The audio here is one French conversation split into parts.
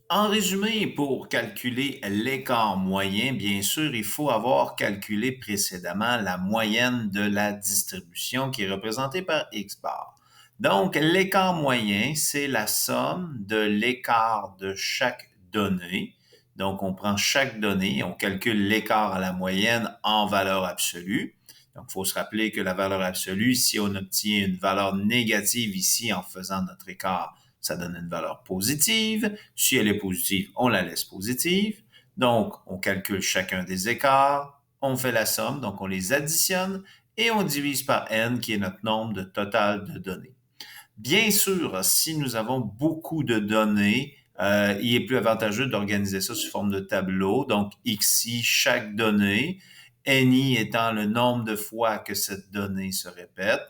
En résumé, pour calculer l'écart moyen, bien sûr, il faut avoir calculé précédemment la moyenne de la distribution qui est représentée par x bar. Donc, l'écart moyen, c'est la somme de l'écart de chaque donnée. Donc, on prend chaque donnée, on calcule l'écart à la moyenne en valeur absolue. Donc, il faut se rappeler que la valeur absolue, si on obtient une valeur négative ici en faisant notre écart, ça donne une valeur positive. Si elle est positive, on la laisse positive. Donc, on calcule chacun des écarts, on fait la somme, donc on les additionne et on divise par n, qui est notre nombre de total de données. Bien sûr, si nous avons beaucoup de données, il est plus avantageux d'organiser ça sous forme de tableau. Donc, xi, chaque donnée, ni étant le nombre de fois que cette donnée se répète.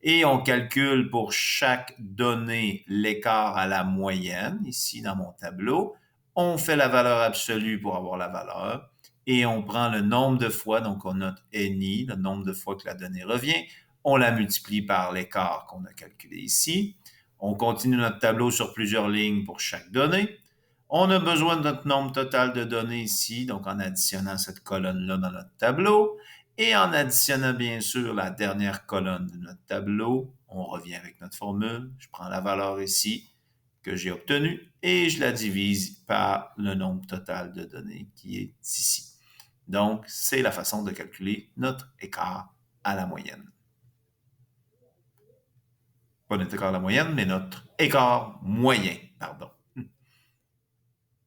Et on calcule pour chaque donnée l'écart à la moyenne, ici dans mon tableau. On fait la valeur absolue pour avoir la valeur. Et on prend le nombre de fois, donc on note ni, le nombre de fois que la donnée revient, on la multiplie par l'écart qu'on a calculé ici. On continue notre tableau sur plusieurs lignes pour chaque donnée. On a besoin de notre nombre total de données ici, donc en additionnant cette colonne-là dans notre tableau. Et en additionnant bien sûr la dernière colonne de notre tableau, on revient avec notre formule. Je prends la valeur ici que j'ai obtenue et je la divise par le nombre total de données qui est ici. Donc, c'est la façon de calculer notre écart à la moyenne. Pas notre écart à la moyenne, mais notre écart moyen, pardon.